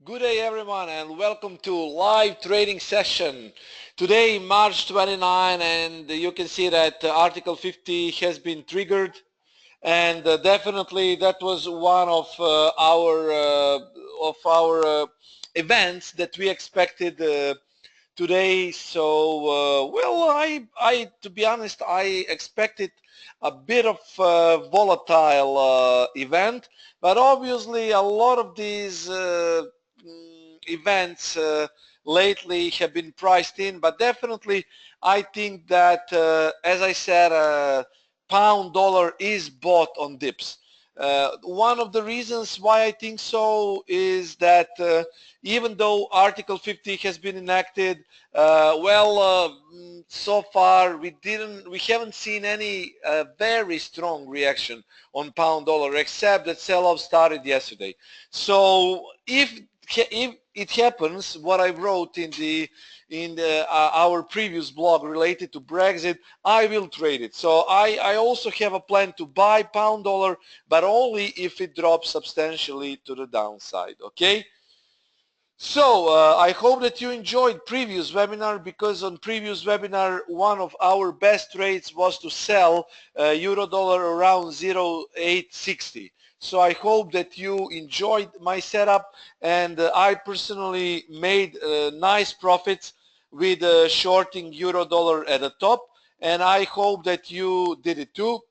Good day everyone and welcome to live trading session. Today March 29 and you can see that Article 50 has been triggered and definitely that was one of our events that we expected today. So well, I to be honest, I expected a bit of volatile event, but obviously a lot of these events lately have been priced in. But definitely I think that as I said, pound dollar is bought on dips. One of the reasons why I think so is that even though Article 50 has been enacted, so far we haven't seen any very strong reaction on pound dollar, except that sell-off started yesterday. So if it happens, what I wrote in our previous blog related to Brexit, I will trade it. So I also have a plan to buy pound dollar, but only if it drops substantially to the downside. Okay. So I hope that you enjoyed previous webinar, because on previous webinar one of our best trades was to sell euro dollar around 0.860. So I hope that you enjoyed my setup, and I personally made nice profits with shorting euro dollar at the top, and I hope that you did it too.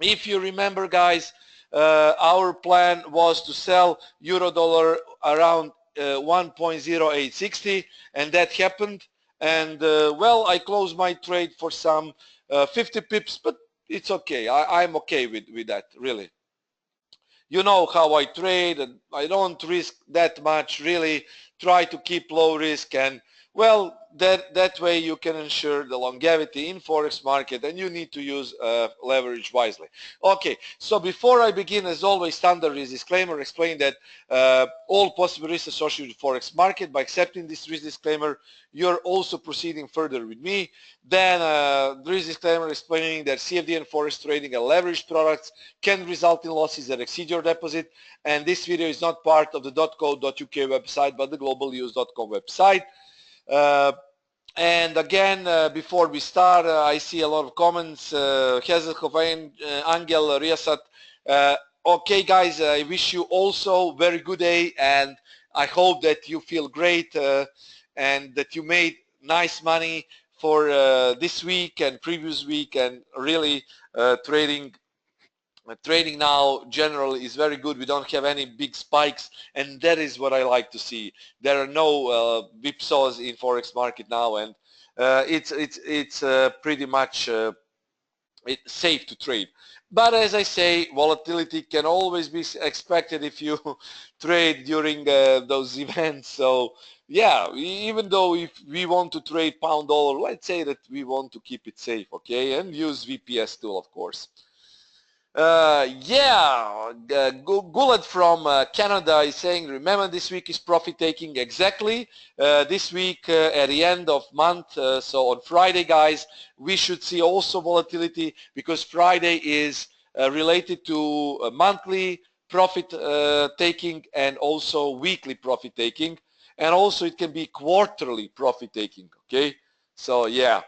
If you remember, guys, our plan was to sell euro dollar around 1.0860, and that happened. And well, I closed my trade for some 50 pips, but it's okay. I'm okay with that, really. You know how I trade, and I don't risk that much, really. Try to keep low risk, and well, that way you can ensure the longevity in forex market, and you need to use leverage wisely. Okay, so before I begin, as always, standard risk disclaimer, explain that all possible risks associated with forex market. By accepting this risk disclaimer, you're also proceeding further with me. Then there is disclaimer explaining that CFD and forex trading and leveraged products can result in losses that exceed your deposit. And this video is not part of the .co.uk website, but the globalnews.com website. And again, before we start, I see a lot of comments. Hazelhofen, Angel, Riasat. Okay, guys, I wish you also very good day, and I hope that you feel great and that you made nice money for this week and previous week, and really trading now generally is very good. We don't have any big spikes, and that is what I like to see. There are no whipsaws in forex market now, and it's pretty much it's safe to trade. But as I say, volatility can always be expected if you trade during those events. So yeah, even though if we want to trade pound dollar, let's say that we want to keep it safe, okay, and use VPS tool, of course. Yeah, Gulad from Canada is saying, remember this week is profit taking. Exactly. This week at the end of month, so on Friday, guys, we should see also volatility, because Friday is related to monthly profit taking and also weekly profit taking, and also it can be quarterly profit taking. Okay, so yeah.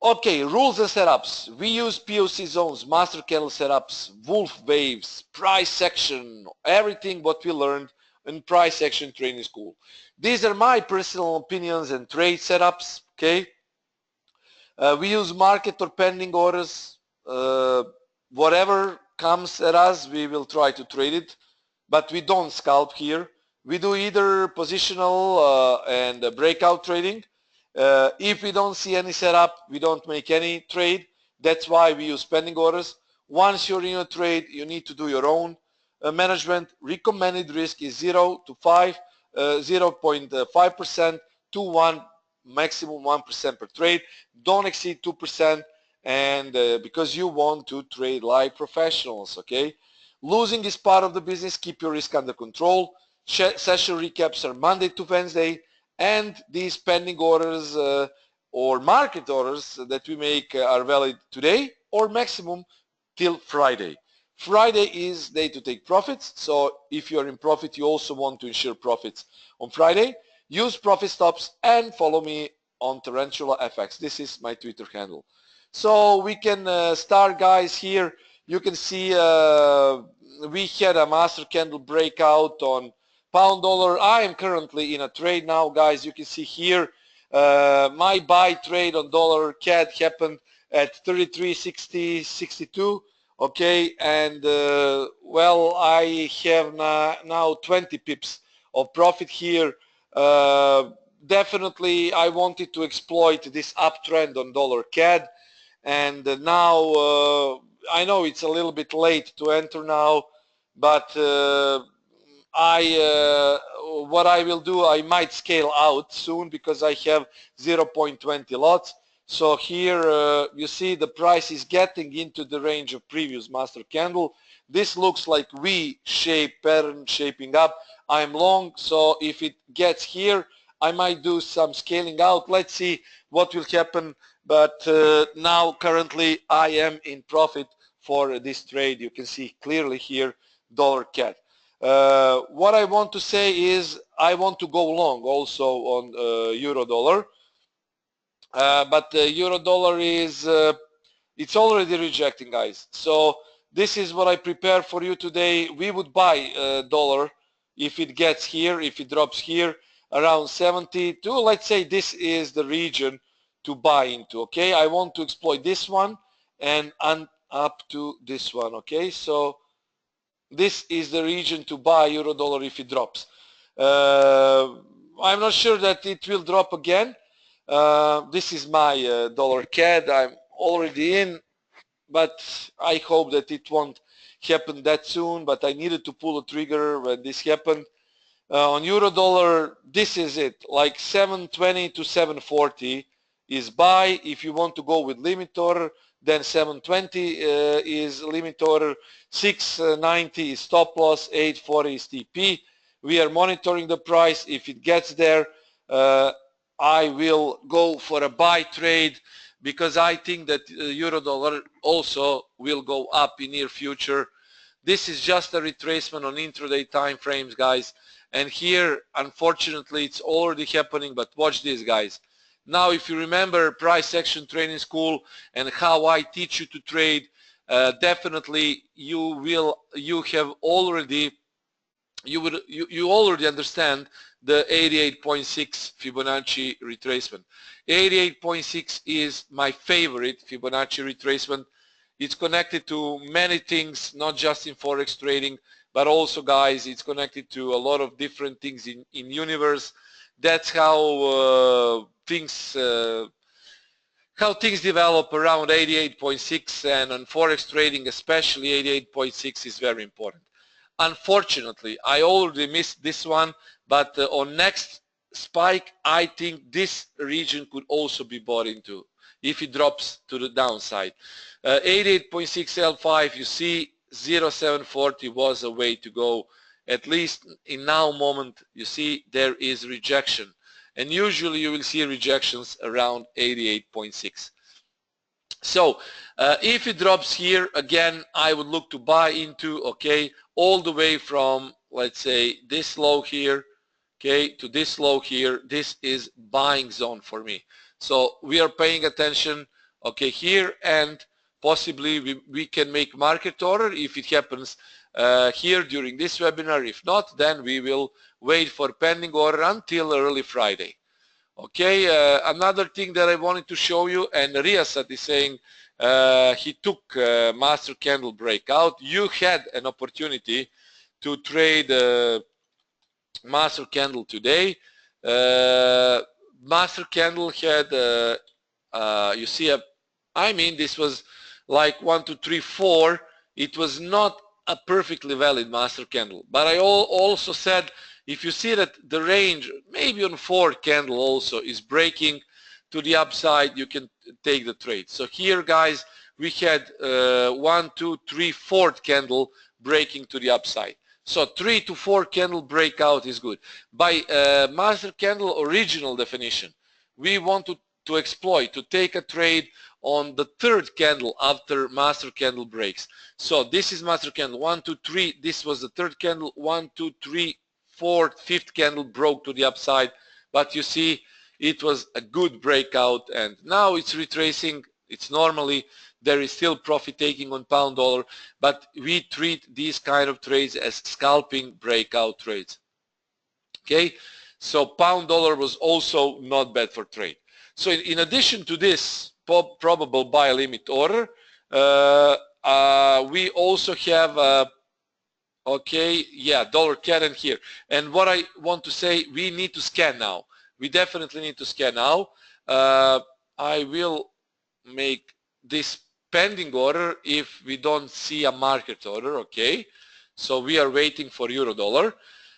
Okay, rules and setups. We use POC zones, master candle setups, wolf waves, price action, everything what we learned in price action training school. These are my personal opinions and trade setups, okay? We use market or pending orders. Whatever comes at us, we will try to trade it, but we don't scalp here. We do either positional and breakout trading. If we don't see any setup, we don't make any trade. That's why we use pending orders. Once you're in a trade, you need to do your own management. Recommended risk is 0 to 5, 0.5% to 1, maximum 1% per trade. Don't exceed 2%, and because you want to trade like professionals, okay? Losing is part of the business. Keep your risk under control. Session recaps are Monday to Wednesday, and these pending orders or market orders that we make are valid today or maximum till Friday. Friday is day to take profits. So if you're in profit, you also want to ensure profits on Friday. Use profit stops and follow me on Tarantula FX. This is my Twitter handle. So we can start, guys. Here you can see we had a master candle breakout on pound dollar. I am currently in a trade now, guys. You can see here my buy trade on dollar CAD happened at 33.60.62. Okay, and well, I have now 20 pips of profit here. Definitely I wanted to exploit this uptrend on dollar CAD, and now I know it's a little bit late to enter now, but what I will do, I might scale out soon because I have 0.20 lots. So here you see the price is getting into the range of previous master candle. This looks like V-shaped pattern shaping up. I'm long, so if it gets here, I might do some scaling out. Let's see what will happen. But now currently I am in profit for this trade. You can see clearly here dollar CAD. What I want to say is I want to go long also on euro dollar. But euro dollar is it's already rejecting, guys. So this is what I prepared for you today. We would buy dollar if it gets here, if it drops here around 72. Let's say this is the region to buy into. Okay, I want to exploit this one and up to this one. Okay, so this is the region to buy euro dollar if it drops. I'm not sure that it will drop again. This is my dollar CAD. I'm already in, but I hope that it won't happen that soon. But I needed to pull a trigger when this happened. On euro dollar, this is it, like 720 to 740 is buy. If you want to go with limit order, then 720 is limit order, 690 is stop loss, 840 is TP. We are monitoring the price. If it gets there, I will go for a buy trade because I think that euro dollar also will go up in near future. This is just a retracement on intraday time frames, guys. And here, unfortunately, it's already happening, but watch this, guys. Now, if you remember price action training school and how I teach you to trade, definitely you already understand the 88.6 Fibonacci retracement. 88.6 is my favorite Fibonacci retracement. It's connected to many things, not just in forex trading, but also, guys, it's connected to a lot of different things in universe. That's how things develop around 88.6, and on forex trading especially 88.6 is very important. Unfortunately, I already missed this one, but on next spike, I think this region could also be bought into if it drops to the downside. 88.6 L5, you see 0.740 was a way to go. At least in now moment, you see there is rejection, and usually you will see rejections around 88.6. So if it drops here again, I would look to buy into, okay, all the way from, let's say, this low here, okay, to this low here. This is buying zone for me. So we are paying attention, okay, here, and possibly we can make market order if it happens here during this webinar. If not, then we will wait for pending order until early Friday. Okay, another thing that I wanted to show you, and Riyasat is saying he took master candle breakout. You had an opportunity to trade master candle today. Master candle had you see this was like 1 2 3 4. It was not a perfectly valid master candle, but I also said if you see that the range maybe on 4 candle also is breaking to the upside, you can take the trade. So here, guys, we had 1 2 3 4th candle breaking to the upside. So 3 to 4 candle breakout is good. By master candle original definition, we want to exploit, to take a trade on the third candle after master candle breaks. So this is master candle 1, 2, 3. This was the third candle. 1, 2, 3, fourth, fifth candle broke to the upside, but you see it was a good breakout, and now it's retracing. It's normally there is still profit taking on pound dollar, but we treat these kind of trades as scalping breakout trades. Okay, so pound dollar was also not bad for trade. So in addition to this probable buy limit order, we also have okay, yeah, dollar CAD here. And what I want to say, we need to scan now. We definitely need to scan now. I will make this pending order if we don't see a market order. Okay, so we are waiting for euro dollar.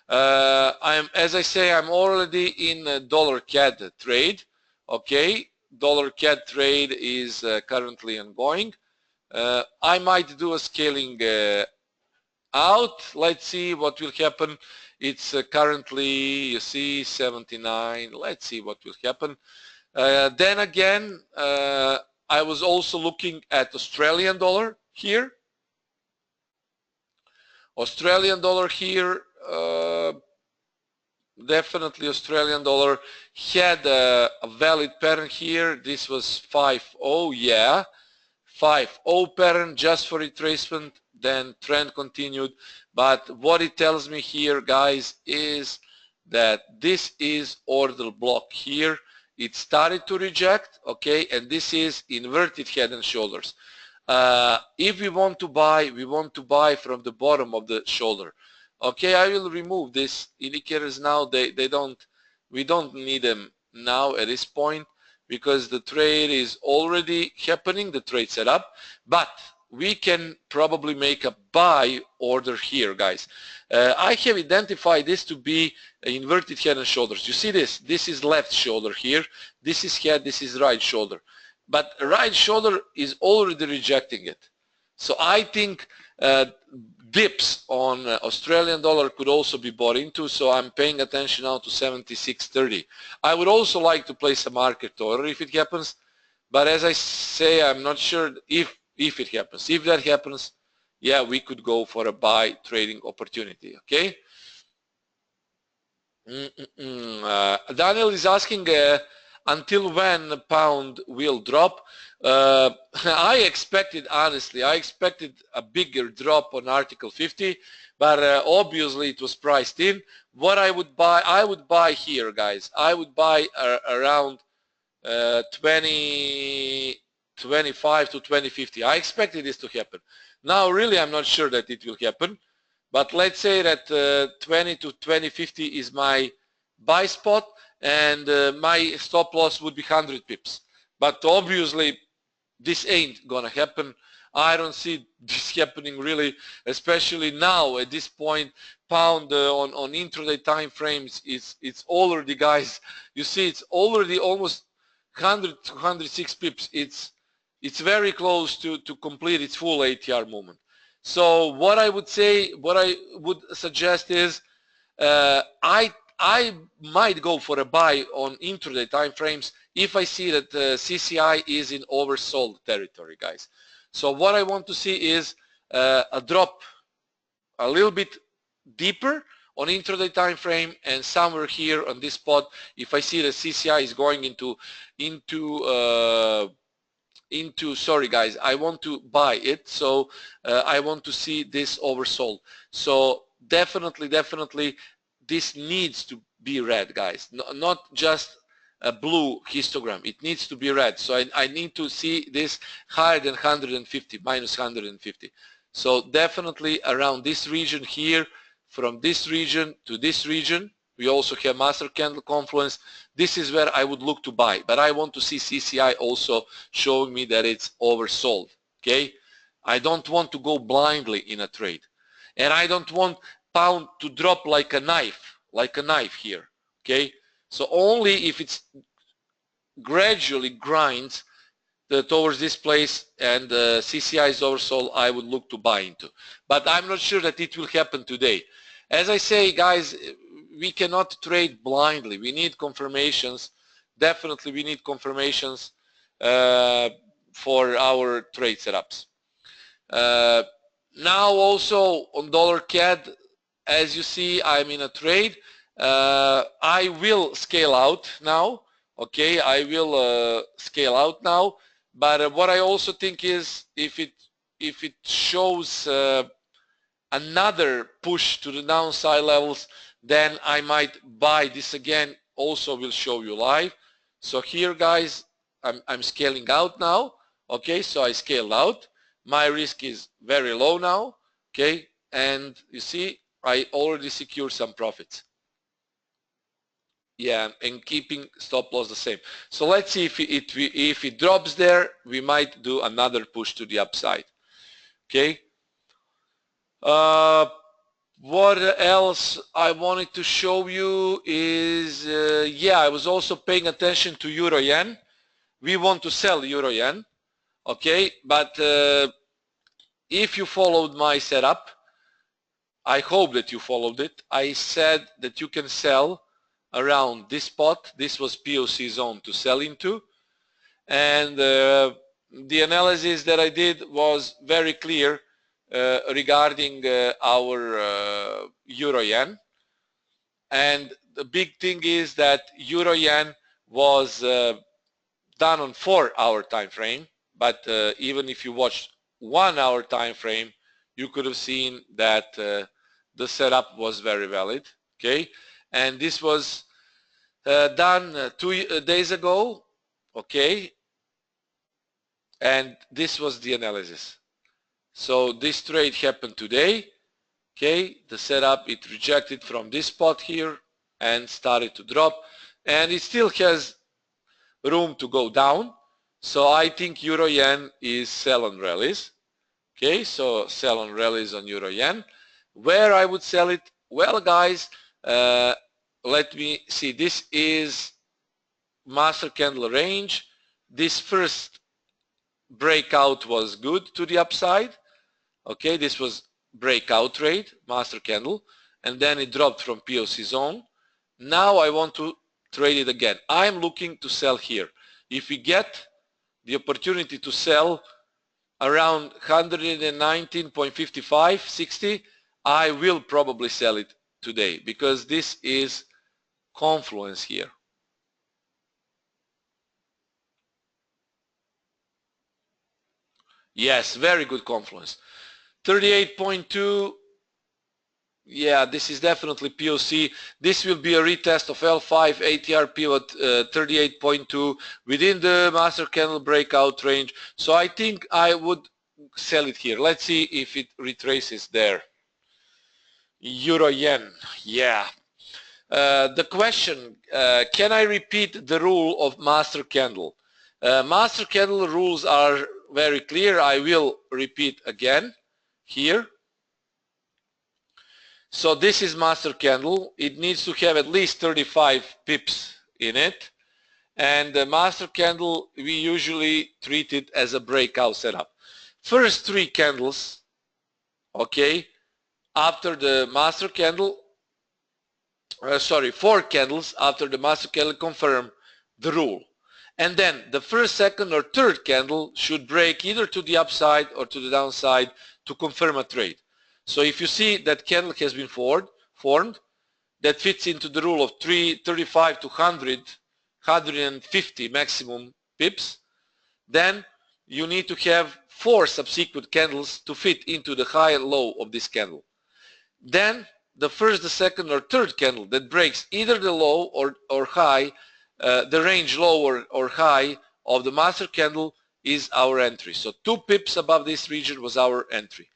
As I say, I'm already in a dollar CAD trade. Okay, dollar CAD trade is currently ongoing. I might do a scaling out. Let's see what will happen. It's currently, you see, 79. Let's see what will happen. Then again, I was also looking at Australian dollar here. Australian dollar here, definitely Australian dollar had a valid pattern here. This was 5-0, yeah, 5-0 pattern just for retracement, then trend continued. But what it tells me here, guys, is that this is order block here. It started to reject, okay, and this is inverted head and shoulders. If we want to buy from the bottom of the shoulder. Okay, I will remove these indicators now. We don't need them now at this point because the trade is already happening, the trade setup, but we can probably make a buy order here, guys. I have identified this to be inverted head and shoulders. You see this? This is left shoulder here. This is head, this is right shoulder. But right shoulder is already rejecting it. So I think dips on Australian dollar could also be bought into, so I'm paying attention now to 76.30. I would also like to place a market order if it happens, but as I say, I'm not sure if it happens. If that happens, yeah, we could go for a buy trading opportunity, okay? Daniel is asking until when the pound will drop. I expected, honestly, I expected a bigger drop on Article 50, but obviously it was priced in. What I would buy here, guys. I would buy around 2025 to 2050. I expected this to happen. Now, really, I'm not sure that it will happen, but let's say that 20 to 2050 is my buy spot, and my stop loss would be 100 pips. But obviously, this ain't gonna happen. I don't see this happening really, especially now at this point. Pound on intraday time frames, it's already, guys, you see it's already almost 100 to 106 pips. It's very close to complete its full ATR movement. So what I would say, what I would suggest is I might go for a buy on intraday time frames if I see that CCI is in oversold territory, guys. So what I want to see is a drop a little bit deeper on intraday time frame, and somewhere here on this spot, if I see the CCI is going into sorry guys, I want to buy it, so I want to see this oversold. So definitely this needs to be red, guys, not just a blue histogram. It needs to be red. So I need to see this higher than 150, minus 150. So definitely around this region here, from this region to this region, we also have master candle confluence. This is where I would look to buy, but I want to see CCI also showing me that it's oversold. Okay, I don't want to go blindly in a trade, and I don't want pound to drop like a knife here. Okay, so only if it's gradually grinds towards this place and CCI is oversold, I would look to buy into. But I'm not sure that it will happen today. As I say, guys, we cannot trade blindly. We need confirmations. Definitely we need confirmations. for our trade setups. Now also on dollar CAD, as you see, I'm in a trade. I will scale out now. Okay, I will scale out now. But what I also think is if it shows another push to the downside levels, then I might buy this again. Also will show you live. So here, guys, I'm scaling out now. Okay, so I scaled out. My risk is very low now. Okay, and you see I already secured some profits. Yeah, and keeping stop loss the same. So let's see if it drops there, we might do another push to the upside. Okay. What else I wanted to show you is, yeah, I was also paying attention to Euro Yen. We want to sell Euro Yen, okay, but if you followed my setup, I hope that you followed it. I said that you can sell around this spot. This was POC zone to sell into, and the analysis that I did was very clear regarding our Euro Yen. And the big thing is that Euro Yen was done on 4-hour time frame, but even if you watched 1-hour time frame, you could have seen that the setup was very valid. Okay, and this was done 2 days ago. Okay, and this was the analysis. So this trade happened today. Okay, the setup, it rejected from this spot here and started to drop, and it still has room to go down. So I think Euro Yen is sell on rallies. Okay, so sell on rallies on Euro Yen. Where I would sell it? Well, guys, let me see. This is master candle range. This first breakout was good to the upside. Okay, this was breakout trade, master candle, and then it dropped from POC zone. Now I want to trade it again. I'm looking to sell here. If we get the opportunity to sell around 119.55, 60, I will probably sell it today because this is confluence here. Yes, very good confluence. 38.2. Yeah, this is definitely POC. This will be a retest of L5 ATR pivot 38.2 within the master candle breakout range. So I think I would sell it here. Let's see if it retraces there. Euro Yen, yeah. The question, can I repeat the rule of master candle? Master candle rules are very clear. I will repeat again here. So this is master candle. It needs to have at least 35 pips in it. And the master candle, we usually treat it as a breakout setup. First 3 candles, okay, after the master candle, 4 candles after the master candle confirm the rule. And then the first, second, or third candle should break either to the upside or to the downside to confirm a trade. So if you see that candle has been formed, that fits into the rule of 35 to 100, 150 maximum pips, then you need to have 4 subsequent candles to fit into the high and low of this candle. Then the first, the second, or third candle that breaks either the low or high, the range low or high of the master candle is our entry. So 2 pips above this region was our entry.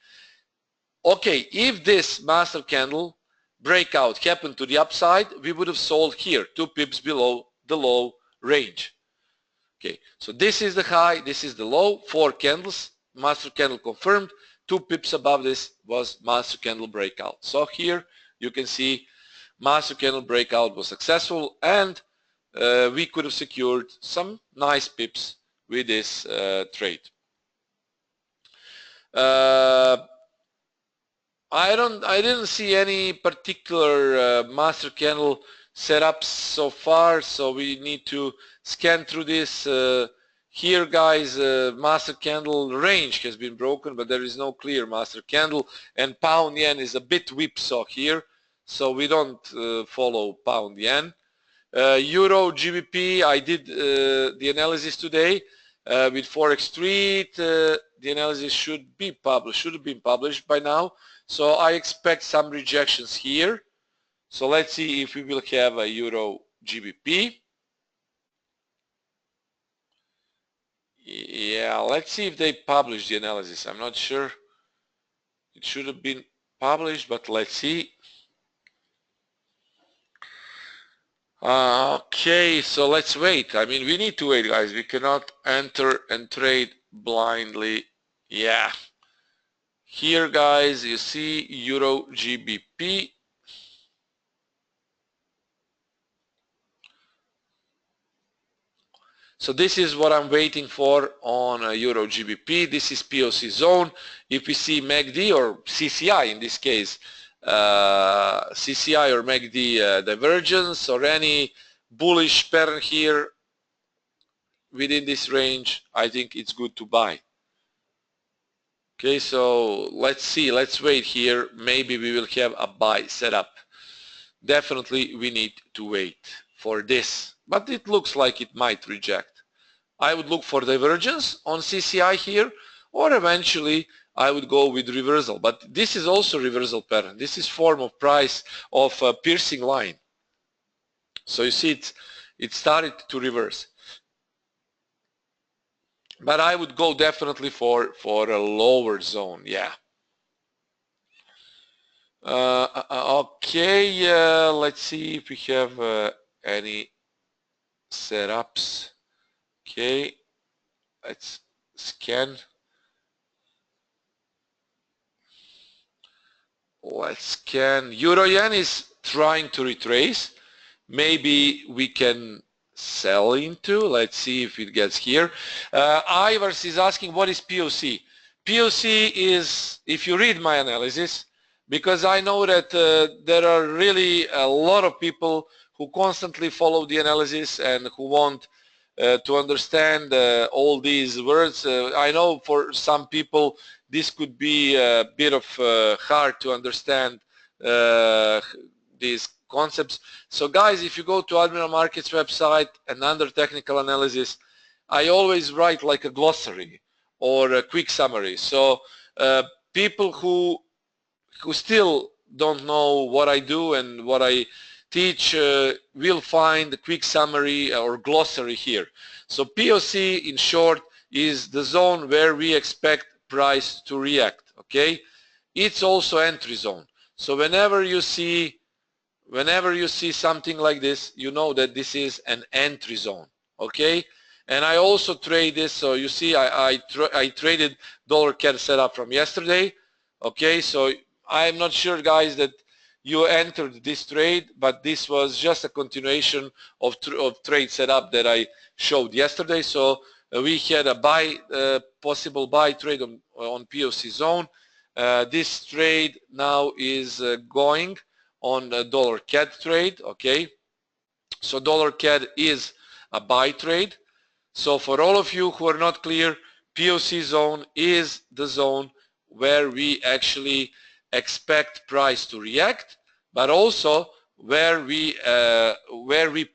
Okay, if this master candle breakout happened to the upside, we would have sold here 2 pips below the low range. Okay, so this is the high, this is the low, 4 candles, master candle confirmed, 2 pips above this was master candle breakout. So here you can see master candle breakout was successful, and we could have secured some nice pips with this trade. I didn't see any particular master candle setups so far, so we need to scan through this Here, guys, master candle range has been broken, but there is no clear master candle, and pound yen is a bit whipsaw here, so we don't follow pound yen. Euro GBP, I did the analysis today with Forex Street. The analysis should have been published by now, so I expect some rejections here. So let's see if we will have a Euro GBP. Yeah, let's see if they publish the analysis. I'm not sure. It should have been published, but let's see. Okay, so let's wait. I mean, we need to wait, guys. We cannot enter and trade blindly. Yeah. Here, guys, you see Euro GBP. So this is what I'm waiting for on Euro GBP. This is POC zone. If we see MACD or CCI in this case, CCI or MACD divergence or any bullish pattern here within this range, I think it's good to buy. Okay, so let's see, let's wait here. Maybe we will have a buy setup. Definitely we need to wait for this, but it looks like it might reject. I would look for divergence on CCI here, or eventually I would go with reversal. But this is also reversal pattern. This is form of price of a piercing line. So you see it started to reverse. But I would go definitely for a lower zone. Yeah. Okay, let's see if we have any setups. Okay, let's scan. Let's scan. Euro yen is trying to retrace. Maybe we can sell into. Let's see if it gets here. Ivers is asking what is POC. POC is, if you read my analysis, because I know that there are really a lot of people who constantly follow the analysis and who want to understand all these words. I know for some people this could be a bit of hard to understand these concepts. So guys, if you go to Admiral Markets website and under technical analysis, I always write like a glossary or a quick summary. So people who still don't know what I do and what I teach will find a quick summary or glossary here. So POC in short is the zone where we expect price to react. Okay, it's also entry zone. So whenever you see something like this, you know that this is an entry zone. Okay, and I also trade this. So you see I traded dollar CAD setup from yesterday. Okay, so I'm not sure, guys, that you entered this trade, but this was just a continuation of trade setup that I showed yesterday. So we had a possible buy trade on POC zone. This trade now is going on a dollar CAD trade. Okay, so dollar CAD is a buy trade. So for all of you who are not clear, POC zone is the zone where we actually expect price to react, but also where we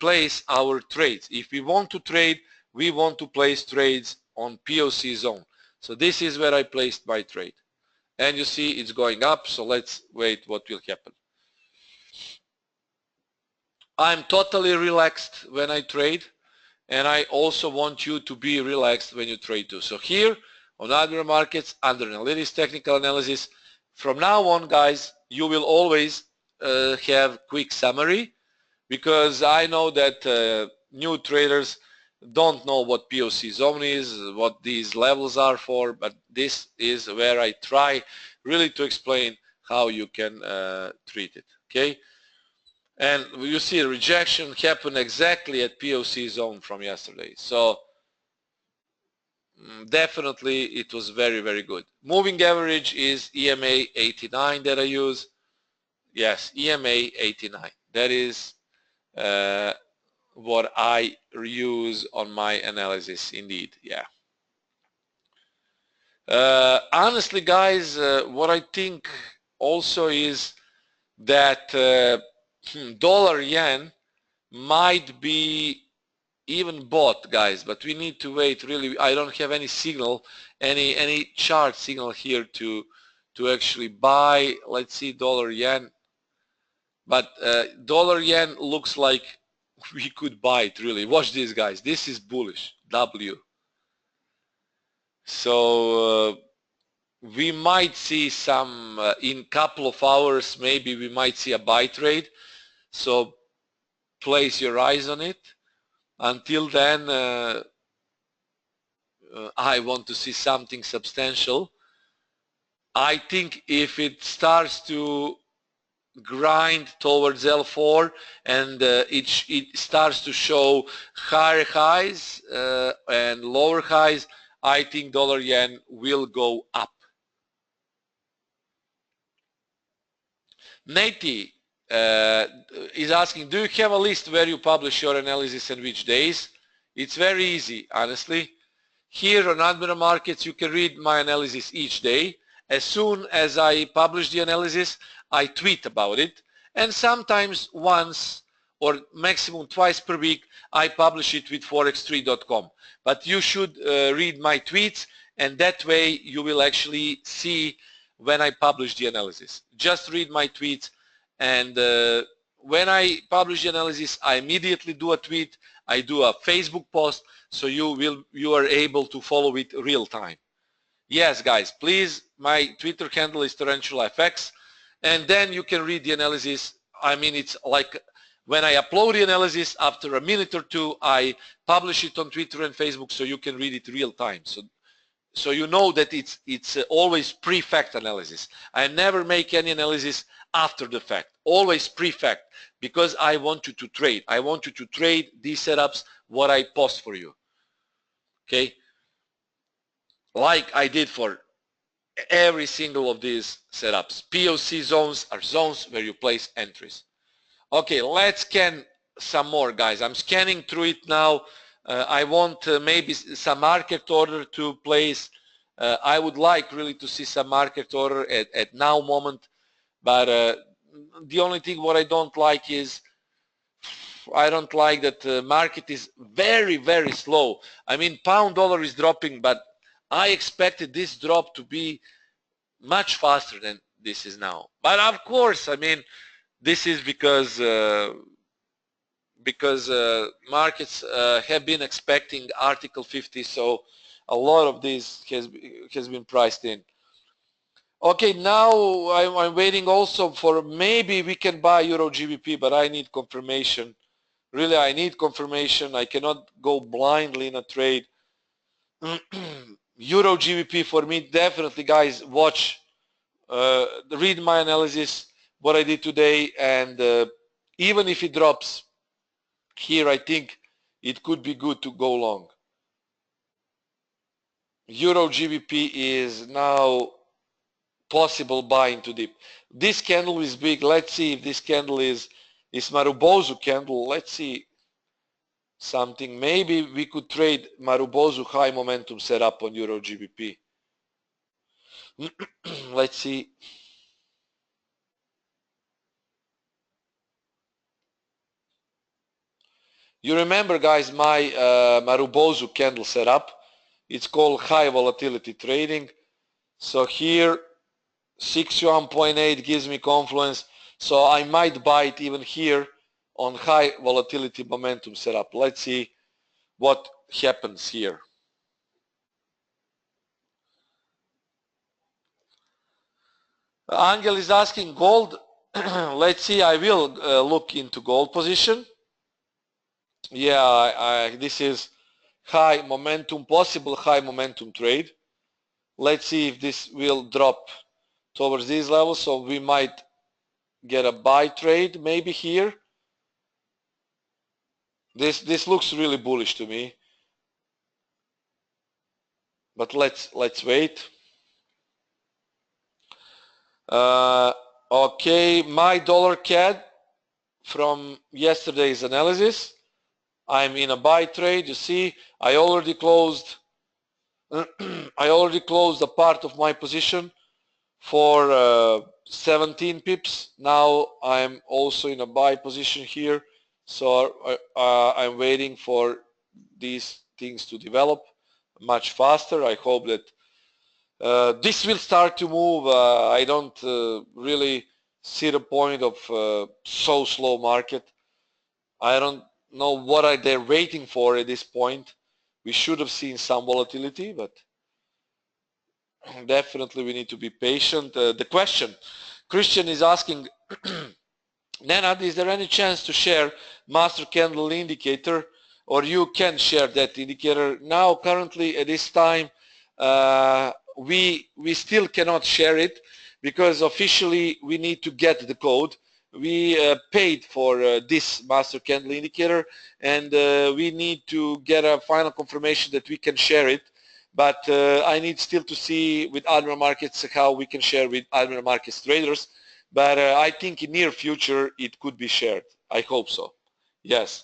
place our trades. If we want to trade, we want to place trades on POC zone. So this is where I placed my trade, and you see it's going up. So let's wait what will happen. I'm totally relaxed when I trade, and I also want you to be relaxed when you trade too. So here on Admiral Markets under Analytics Technical Analysis, from now on, guys, you will always have quick summary, because I know that new traders don't know what POC zone is, what these levels are for, but this is where I try really to explain how you can treat it. Okay, and you see a rejection happen exactly at POC zone from yesterday. So definitely it was very, very good. Moving average is EMA 89 that I use. Yes, EMA 89. That is what I use on my analysis indeed. Yeah. Honestly, guys, what I think also is that dollar yen might be even bought, guys, but we need to wait. Really, I don't have any signal, any chart signal here to actually buy. Let's see dollar yen, but dollar yen looks like we could buy it. Really, watch this, guys. This is bullish. W. So we might see some in couple of hours. Maybe we might see a buy trade. So place your eyes on it. Until then, I want to see something substantial. I think if it starts to grind towards L4 and it starts to show higher highs and lower highs, I think dollar yen will go up. Nati is asking, do you have a list where you publish your analysis and which days? It's very easy, honestly. Here on Admiral Markets, you can read my analysis each day. As soon as I publish the analysis, I tweet about it. And sometimes once or maximum twice per week, I publish it with forex3.com. But you should read my tweets, and that way you will actually see when I publish the analysis. Just read my tweets, and when I publish the analysis, I immediately do a tweet, I do a Facebook post, so you are able to follow it real time. Yes, guys, please, my Twitter handle is TarantulaFX, and then you can read the analysis. I mean, it's like when I upload the analysis, after a minute or two, I publish it on Twitter and Facebook, so you can read it real time. So you know that it's always pre-fact analysis. I never make any analysis after the fact, always pre-fact, because I want you to trade. I want you to trade these setups, what I post for you. Okay? Like I did for every single of these setups. POC zones are zones where you place entries. Okay, let's scan some more, guys. I'm scanning through it now. I want maybe some market order to place. I would like really to see some market order at now moment, but the only thing what I don't like is I don't like that the market is very, very slow. I mean, pound dollar is dropping, but I expected this drop to be much faster than this is now. But of course, I mean, this is because markets have been expecting Article 50, so a lot of this has been priced in. Okay, now I'm waiting also for maybe we can buy Euro GBP, but I need confirmation. Really, I need confirmation. I cannot go blindly in a trade. Euro GBP for me, definitely, guys, watch, read my analysis, what I did today, and even if it drops here, I think it could be good to go long. Euro GBP is now possible buying to dip. This candle is big. Let's see if this candle is Marubozu candle. Let's see something. Maybe we could trade Marubozu high momentum setup on Euro GBP. Let's see. You remember, guys, my Marubozu candle setup. It's called high volatility trading. So here 61.8 gives me confluence, so I might buy it even here on high volatility momentum setup. Let's see what happens here. Angel is asking gold. Let's see, I will look into gold position. Yeah, this is high momentum, possible high momentum trade. Let's see if this will drop towards these levels, so we might get a buy trade maybe here. This looks really bullish to me, but let's wait. Okay, my dollar CAD from yesterday's analysis. I'm in a buy trade. You see, I already closed I already closed a part of my position for 17 pips. Now I'm also in a buy position here, so I'm waiting for these things to develop much faster. I hope that this will start to move. I don't really see the point of so slow market. I don't know what are they waiting for at this point. We should have seen some volatility, but definitely we need to be patient. The question Christian is asking, Nenad, is there any chance to share master candle indicator, or you can share that indicator? Now currently at this time we still cannot share it because officially we need to get the code. We paid for this master candle indicator, and we need to get a final confirmation that we can share it. But I need still to see with Admiral Markets how we can share with Admiral Markets traders. But I think in near future it could be shared. I hope so. Yes.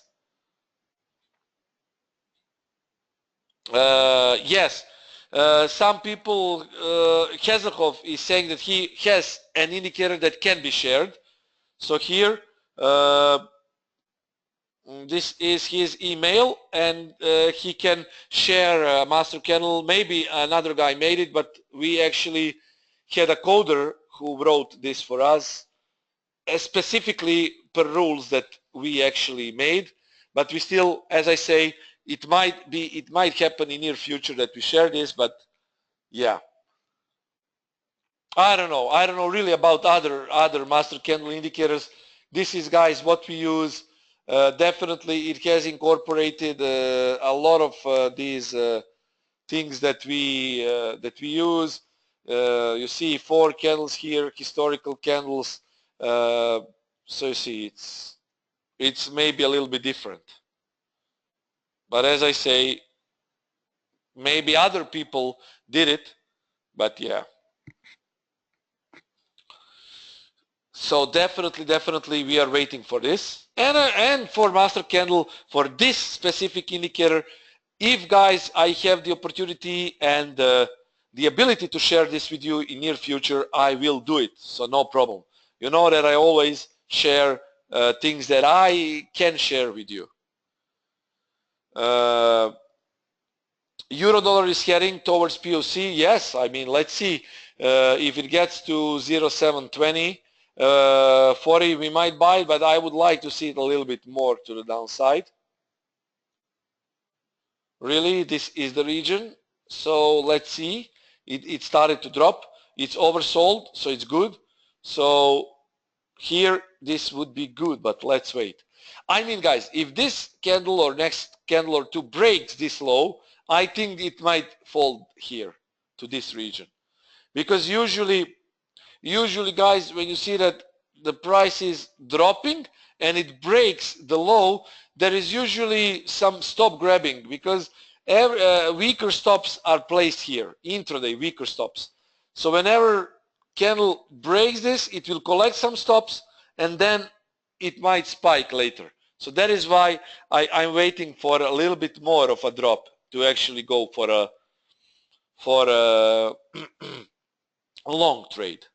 Yes. Some people, Kazakov is saying that he has an indicator that can be shared. So here, this is his email, and he can share a master candle. Maybe another guy made it, but we actually had a coder who wrote this for us, specifically per rules that we actually made. But we still, as I say, it might happen in near future that we share this, but yeah. I don't know really about other master candle indicators. This is, guys, what we use. Definitely it has incorporated a lot of these things that we use. You see 4 candles here, historical candles. So you see it's maybe a little bit different. But as I say, maybe other people did it, but yeah. So definitely we are waiting for this, and for master candle for this specific indicator. If, guys, I have the opportunity and the ability to share this with you in near future, I will do it. So no problem. You know that I always share things that I can share with you. Euro dollar is heading towards POC. Yes, I mean, let's see if it gets to 0.720. 40 we might buy it, but I would like to see it a little bit more to the downside. Really, this is the region. So let's see. It started to drop. It's oversold, so it's good. So here this would be good, but let's wait. I mean, guys, if this candle or next candle or two breaks this low, I think it might fall here to this region, because usually guys, when you see that the price is dropping and it breaks the low, there is usually some stop grabbing, because weaker stops are placed here, intraday weaker stops. So whenever candle breaks this, it will collect some stops and then it might spike later. So that is why I'm waiting for a little bit more of a drop to actually go for a long trade.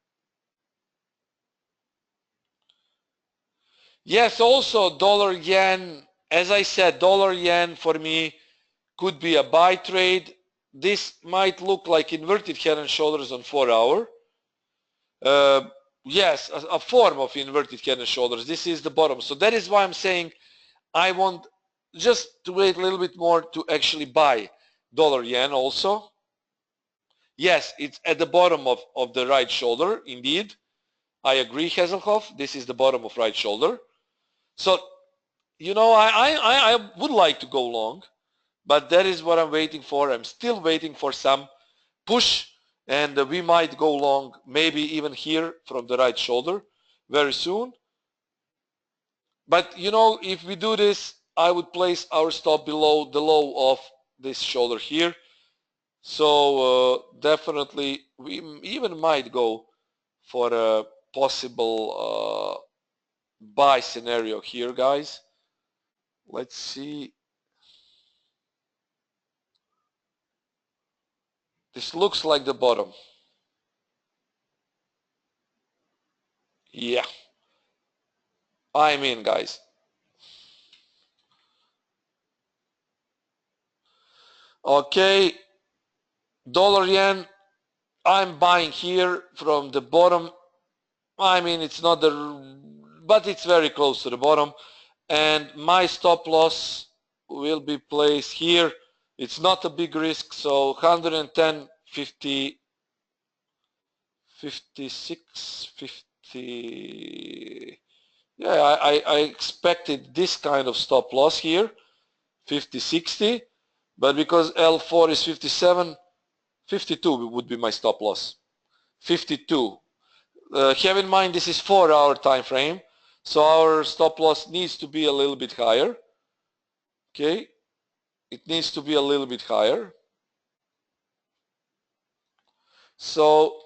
Yes, also dollar yen. As I said, dollar yen for me could be a buy trade. This might look like inverted head and shoulders on 4-hour. Yes, a form of inverted head and shoulders. This is the bottom. So that is why I'm saying I want just to wait a little bit more to actually buy dollar yen also. Yes, it's at the bottom of the right shoulder, indeed. I agree, Hazelhoff. This is the bottom of right shoulder. So, you know, I would like to go long, but that is what I'm waiting for. I'm still waiting for some push, and we might go long, maybe even here from the right shoulder very soon. But, you know, if we do this, I would place our stop below the low of this shoulder here. So definitely we even might go for a possible buy scenario here, guys. Let's see. This looks like the bottom. Yeah, I'm in, guys. Okay, dollar yen, I'm buying here from the bottom. I mean, it's not the, but it's very close to the bottom. And my stop loss will be placed here. It's not a big risk, so 110, 50, 56, 50. Yeah, I expected this kind of stop loss here, 50, 60, but because L4 is 57, 52 would be my stop loss. 52. Have in mind this is 4-hour time frame, so our stop loss needs to be a little bit higher. Okay, it needs to be a little bit higher. So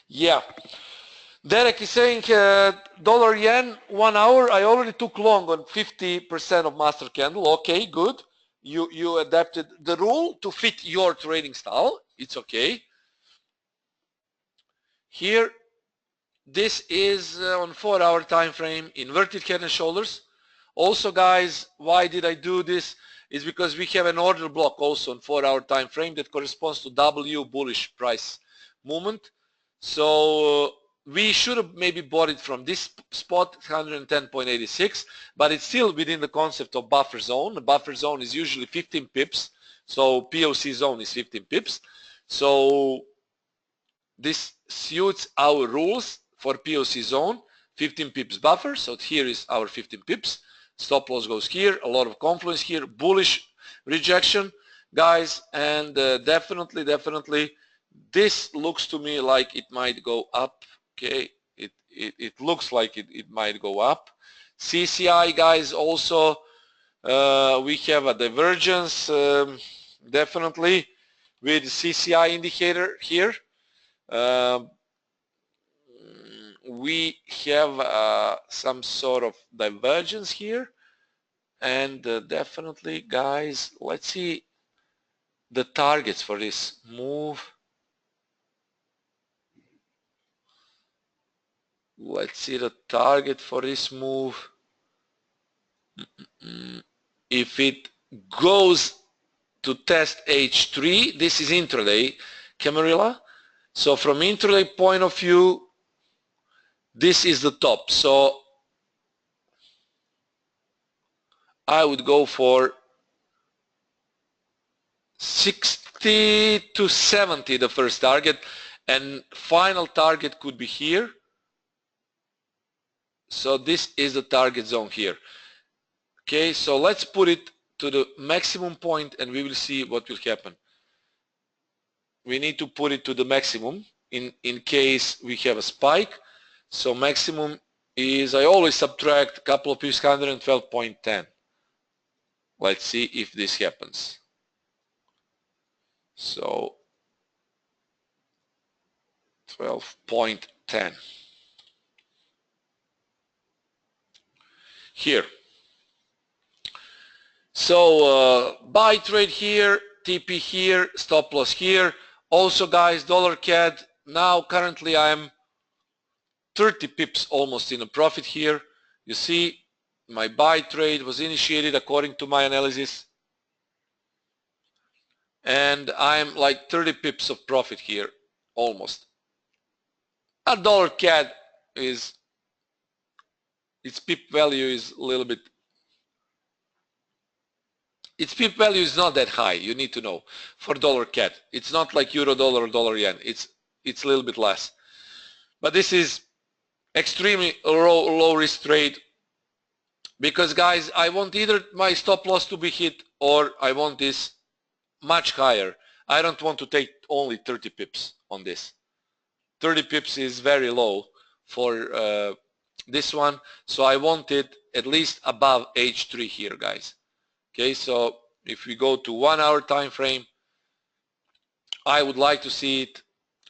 yeah, Derek is saying dollar yen 1 hour. I already took long on 50% of master candle. Okay, good. You adapted the rule to fit your trading style. It's okay. Here, this is on 4-hour time frame, inverted head and shoulders. Also, guys, why did I do this? Is because we have an order block also on 4-hour time frame that corresponds to W bullish price movement. So we should have maybe bought it from this spot, 110.86, but it's still within the concept of buffer zone. The buffer zone is usually 15 pips, so POC zone is 15 pips. So this suits our rules for POC zone, 15 pips buffer. So here is our 15 pips. Stop loss goes here, a lot of confluence here, bullish rejection, guys, and definitely this looks to me like it might go up. Okay, it looks like it might go up. CCI, guys, also we have a divergence definitely with CCI indicator here. We have some sort of divergence here, and definitely, guys, let's see the targets for this move. Let's see the target for this move. If it goes to test H3, this is intraday, Camarilla. So from intraday point of view, this is the top. So I would go for 60 to 70, the first target, and final target could be here. So this is the target zone here. Okay, so let's put it to the maximum point and we will see what will happen. We need to put it to the maximum in case we have a spike. So maximum is, I always subtract a couple of pips, 112.10. Let's see if this happens. So 12.10 here. So buy trade here, TP here, stop loss here. Also, guys, dollar CAD, now currently I'm 30 pips almost in a profit here. You see, my buy trade was initiated according to my analysis, and I'm like 30 pips of profit here almost. A dollar CAD is, its pip value is a little bit, its pip value is not that high, you need to know, for dollar CAD. It's not like euro dollar or dollar yen, it's a little bit less. But this is extremely low risk trade, because, guys, I want either my stop loss to be hit or I want this much higher. I don't want to take only 30 pips on this. 30 pips is very low for this one, so I want it at least above H3 here, guys. Okay, so if we go to 1 hour time frame, I would like to see it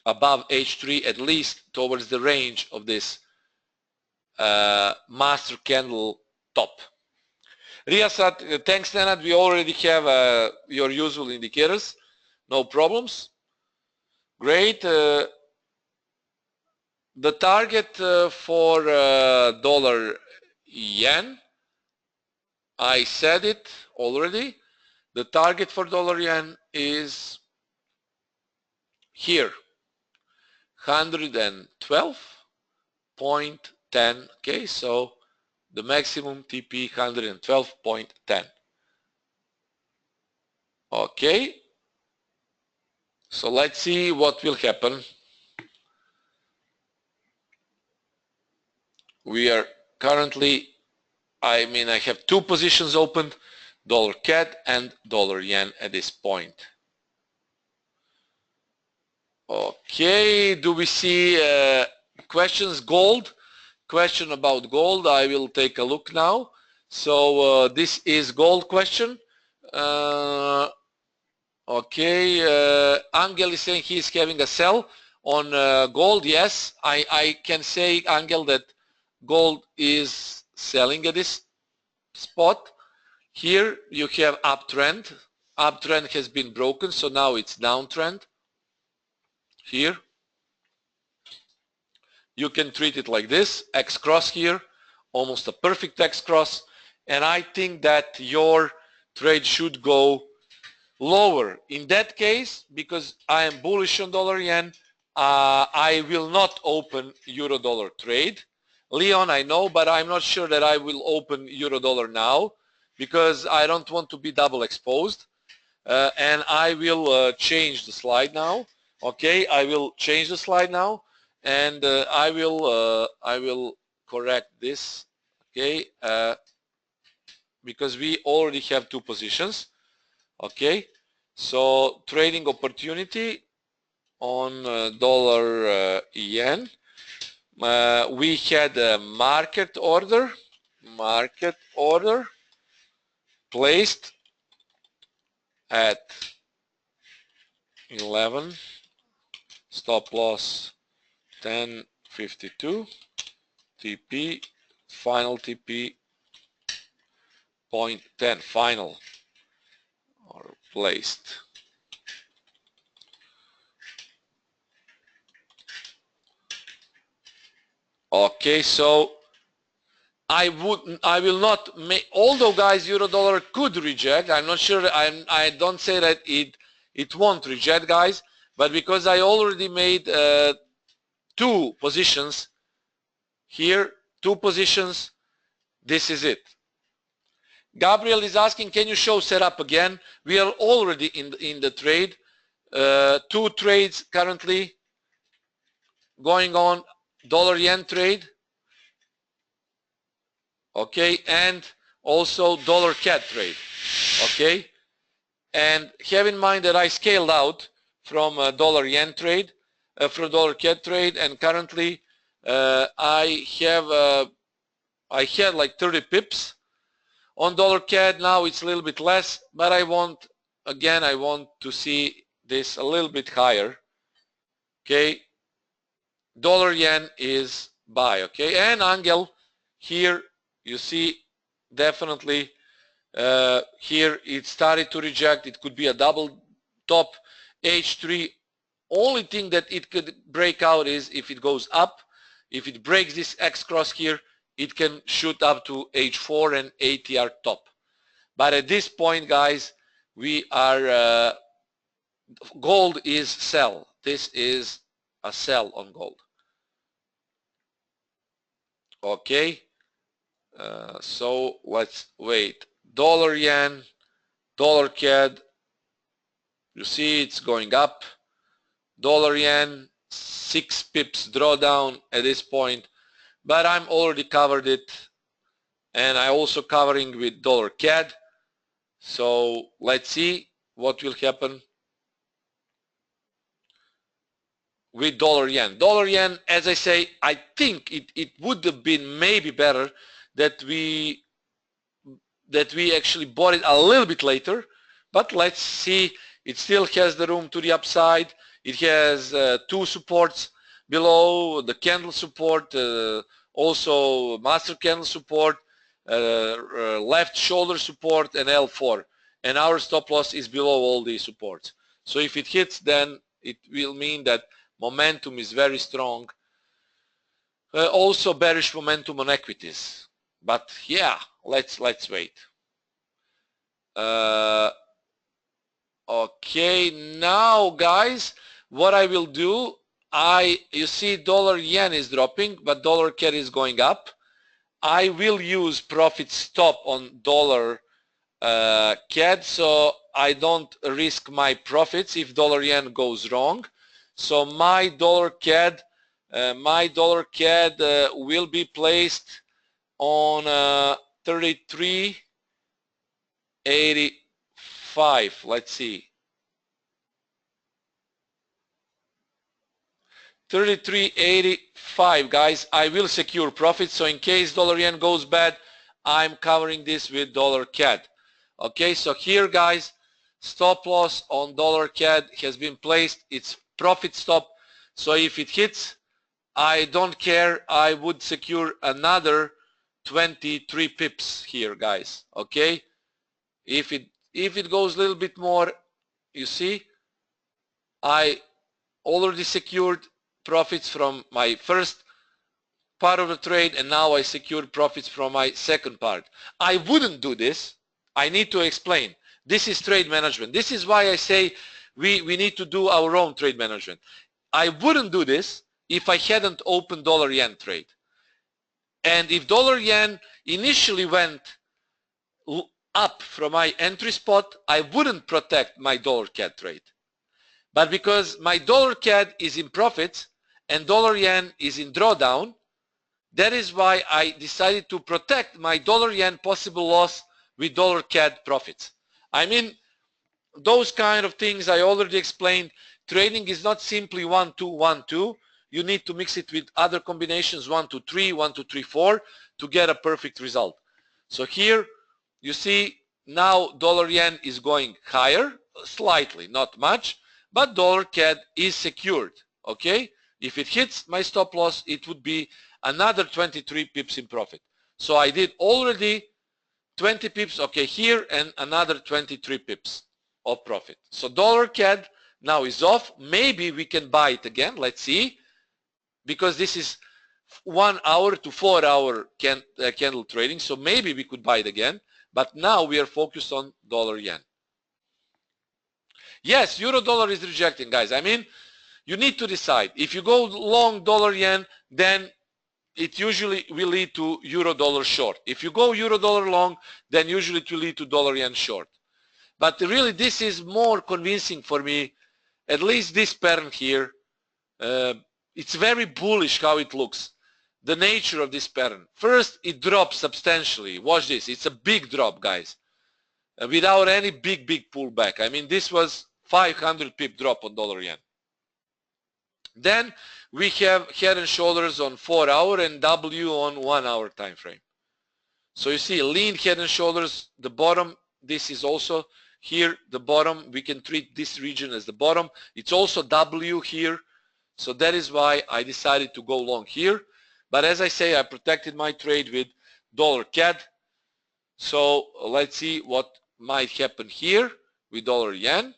above H3, at least towards the range of this master candle top. Riasat, thanks Nenad, we already have your usual indicators, no problems. Great. The target for dollar yen, I said it already. The target for dollar yen is here, 112.10. Okay, so the maximum TP 112.10. Okay, so let's see what will happen. We are currently, I have two positions opened, dollar CAD and dollar yen at this point. Okay, do we see questions? Gold, question about gold. I will take a look now. So this is gold question. Okay, Angel is saying he's having a sell on gold. Yes, I can say, Angel, that gold is selling at this spot. Here you have uptrend. Uptrend has been broken, so now it's downtrend. Here you can treat it like this, X cross here, almost a perfect X cross, and I think that your trade should go lower. In that case, because I am bullish on dollar yen, I will not open euro dollar trade. Leon, I know, but I'm not sure that I will open euro dollar now because I don't want to be double exposed. And I will change the slide now. Okay, I will change the slide now, and I will correct this. Okay, because we already have two positions. Okay, so trading opportunity on dollar yen. We had a market order placed at 11, stop loss 10.52, TP, final TP 0.10, final or placed. Okay, so I will not make, although guys euro dollar could reject, I'm not sure, I don't say that it won't reject, guys, but because I already made two positions here, two positions, this is it. Gabriel is asking, can you show setup again? We are already in the trade, two trades currently going on, dollar yen trade, okay, and also dollar CAD trade, okay. And have in mind that I scaled out from dollar yen trade, from dollar CAD trade, and currently I had like 30 pips on dollar CAD. Now it's a little bit less, but I want to see this a little bit higher. Okay, dollar yen is buy. Okay, and Angel here you see definitely here it started to reject. It could be a double top H3. Only thing that it could break out is if it goes up. If it breaks this X cross here, it can shoot up to H4 and ATR top. But at this point, guys, we are gold is sell. This is a sell on gold. Okay, so let's wait. Dollar yen, dollar CAD, you see it's going up. Dollar yen, 6 pips drawdown at this point, but I'm already covered it, and I also covering with dollar CAD. So let's see what will happen with dollar yen. Dollar yen, as I say, I think it would have been maybe better that we actually bought it a little bit later, but let's see. It still has the room to the upside. It has two supports below, the candle support also master candle support, left shoulder support, and L4. And our stop loss is below all these supports. So if it hits, then it will mean that momentum is very strong. Also bearish momentum on equities. But yeah, let's wait. Okay, now guys, what I will do, you see dollar yen is dropping, but dollar CAD is going up. I will use profit stop on dollar CAD, so I don't risk my profits if dollar yen goes wrong. So my dollar CAD will be placed on 33.85. Let's see. 33.85, guys. I will secure profits, so in case dollar yen goes bad, I'm covering this with dollar CAD. Okay, so here, guys, stop loss on dollar CAD has been placed. It's profit stop. So if it hits, I don't care. I would secure another 23 pips here, guys. Okay, if it goes a little bit more, you see, I already secured profits from my first part of the trade, and now I secured profits from my second part. I wouldn't do this. I need to explain. This is trade management. This is why I say we need to do our own trade management. I wouldn't do this if I hadn't opened dollar yen trade. And if dollar yen initially went up from my entry spot, I wouldn't protect my dollar CAD trade. But because my dollar CAD is in profits and dollar yen is in drawdown, that is why I decided to protect my dollar yen possible loss with dollar CAD profits. I mean, those kind of things I already explained. Trading is not simply 1, 2, 1, 2. You need to mix it with other combinations, 1, 2, 3, 1, 2, 3, 4 to get a perfect result. So here you see now dollar yen is going higher, slightly, not much, but dollar CAD is secured. Okay, if it hits my stop loss, it would be another 23 pips in profit. So I did already 20 pips, okay, here, and another 23 pips of profit. So dollar CAD now is off. Maybe we can buy it again. Let's see, because this is 1 hour to 4 hour candle trading, so maybe we could buy it again. But now we are focused on dollar yen. Yes, euro dollar is rejecting, guys. I mean, you need to decide. If you go long dollar yen, then it usually will lead to euro dollar short. If you go euro dollar long, then usually it will lead to dollar yen short. But really, this is more convincing for me, at least this pattern here. It's very bullish how it looks. The nature of this pattern. First, it drops substantially. Watch this. It's a big drop, guys, without any big pullback. I mean, this was 500 pip drop on dollar yen. Then we have head and shoulders on 4 hour and W on 1 hour time frame. So you see lean head and shoulders, the bottom. This is also here the bottom. We can treat this region as the bottom. It's also W here. So that is why I decided to go long here. But as I say, I protected my trade with dollar CAD. So let's see what might happen here with dollar yen.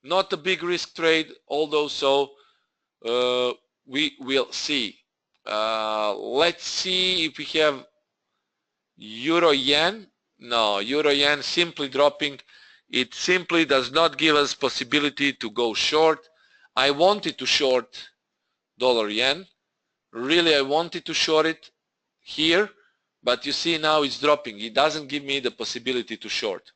Not a big risk trade, although, so we will see. Let's see if we have euro yen. No, euro yen simply dropping. It simply does not give us possibility to go short. I wanted to short dollar yen. Really, I wanted to short it here, but you see now it's dropping. It doesn't give me the possibility to short.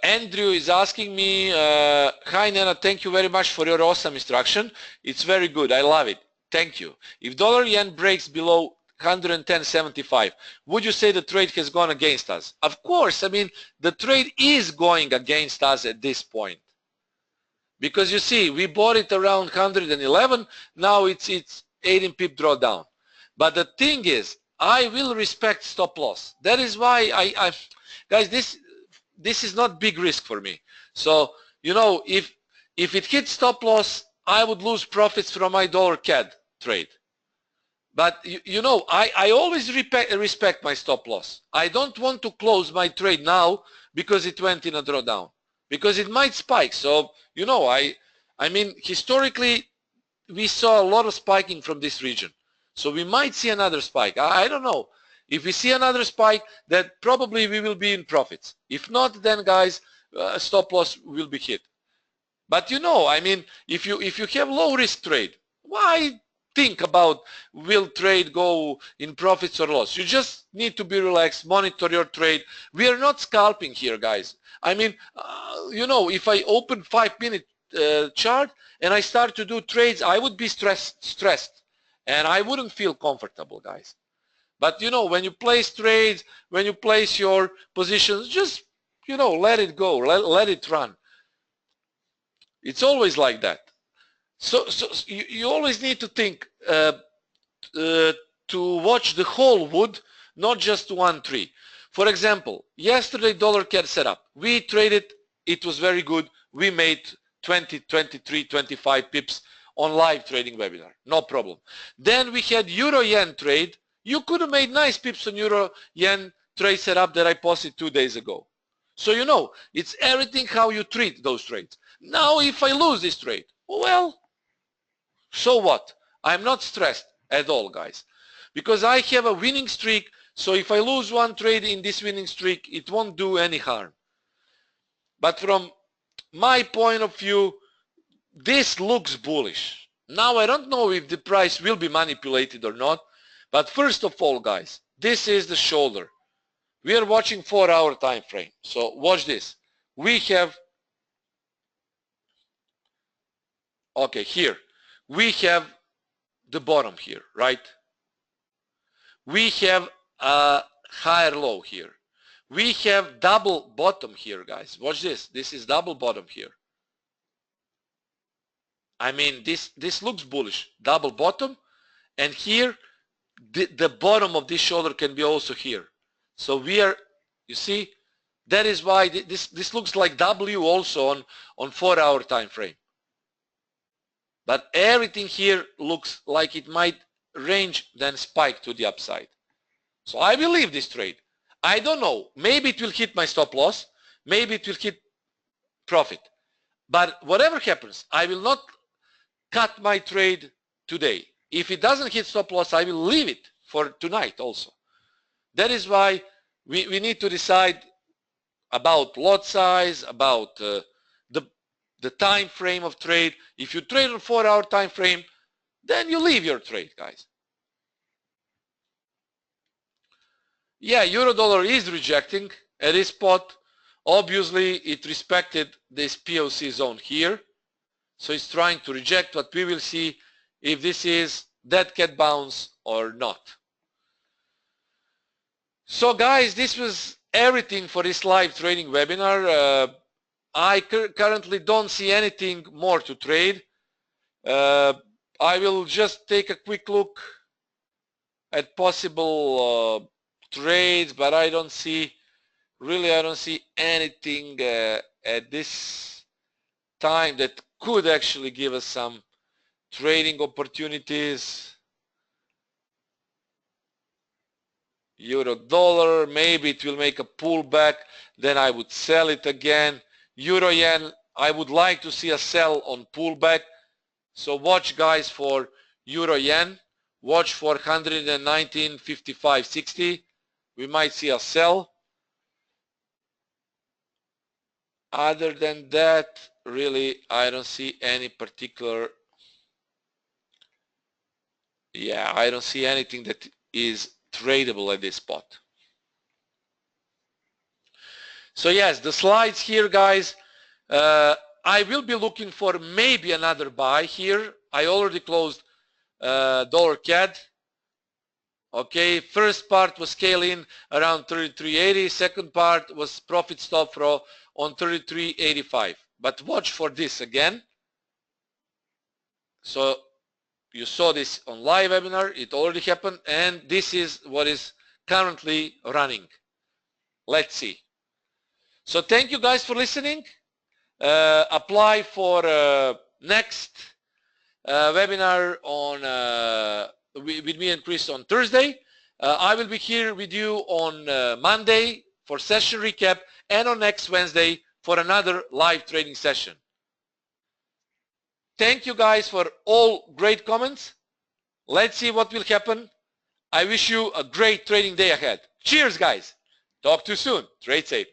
Andrew is asking me, hi Nenad, thank you very much for your awesome instruction. It's very good. I love it. Thank you. If dollar yen breaks below 110.75, would you say the trade has gone against us? Of course. I mean, the trade is going against us at this point. Because you see, we bought it around 111, now it's 18 pip drawdown. But the thing is, I will respect stop loss. That is why guys, this is not big risk for me. So, you know, if if it hits stop loss, I would lose profits from my dollar CAD trade. But you know, I always respect my stop loss. I don't want to close my trade now because it went in a drawdown, because it might spike. So, you know, I mean, historically, we saw a lot of spiking from this region. So we might see another spike. I don't know. If we see another spike, that probably we will be in profits. If not, then guys, stop loss will be hit. But you know, I mean, if you have low risk trade, why think about will trade go in profits or loss? You just need to be relaxed, monitor your trade. We are not scalping here, guys. I mean, you know, if I open 5-minute chart and I start to do trades, I would be stressed and I wouldn't feel comfortable, guys. But you know, when you place trades, when you place your positions, just, you know, let it go, let it run. It's always like that. So you always need to think to watch the whole wood, not just one tree. For example, yesterday dollar CAD setup. We traded, it was very good. We made 20, 23, 25 pips on live trading webinar, no problem. Then we had euro yen trade. You could have made nice pips on euro yen trade setup that I posted 2 days ago. So you know, it's everything how you treat those trades. Now if I lose this trade, well, so what? I'm not stressed at all, guys, because I have a winning streak. So if I lose one trade in this winning streak, it won't do any harm. But from my point of view, this looks bullish. Now I don't know if the price will be manipulated or not, but first of all, guys, this is the shoulder. We are watching 4-hour time frame. So watch this. We have, okay, here we have the bottom here, right? We have a higher low here. We have double bottom here, guys. Watch this. This is double bottom here. I mean, this looks bullish. Double bottom, and here the bottom of this shoulder can be also here. So we are, you see, that is why this looks like W also on 4-hour time frame. But everything here looks like it might range then spike to the upside. So I will leave this trade. I don't know. Maybe it will hit my stop loss. Maybe it will hit profit. But whatever happens, I will not cut my trade today. If it doesn't hit stop loss, I will leave it for tonight also. That is why we need to decide about lot size, about the time frame of trade. If you trade on 4-hour time frame, then you leave your trade, guys. Yeah, euro dollar is rejecting at this spot. Obviously, it respected this POC zone here. So it's trying to reject, but we will see if this is dead cat bounce or not. So guys, this was everything for this live trading webinar. I currently don't see anything more to trade. I will just take a quick look at possible trades, but I don't see, really I don't see anything at this time that could actually give us some trading opportunities. Euro dollar, maybe it will make a pullback, then I would sell it again. Euro yen, I would like to see a sell on pullback. So watch, guys, for euro yen. Watch for 119.55.60. We might see a sell. Other than that, really, I don't see any particular, yeah, I don't see anything that is tradable at this spot. So yes, the slides here, guys, I will be looking for maybe another buy here. I already closed dollar CAD. Okay, first part was scale in around 33.80. Second part was profit stop on 33.85. But watch for this again. So you saw this on live webinar. It already happened, and this is what is currently running. Let's see. So thank you guys for listening. apply for next webinar on with me and Chris on Thursday. I will be here with you on Monday for session recap and on next Wednesday for another live trading session. Thank you guys for all great comments. Let's see what will happen. I wish you a great trading day ahead. Cheers, guys. Talk to you soon. Trade safe.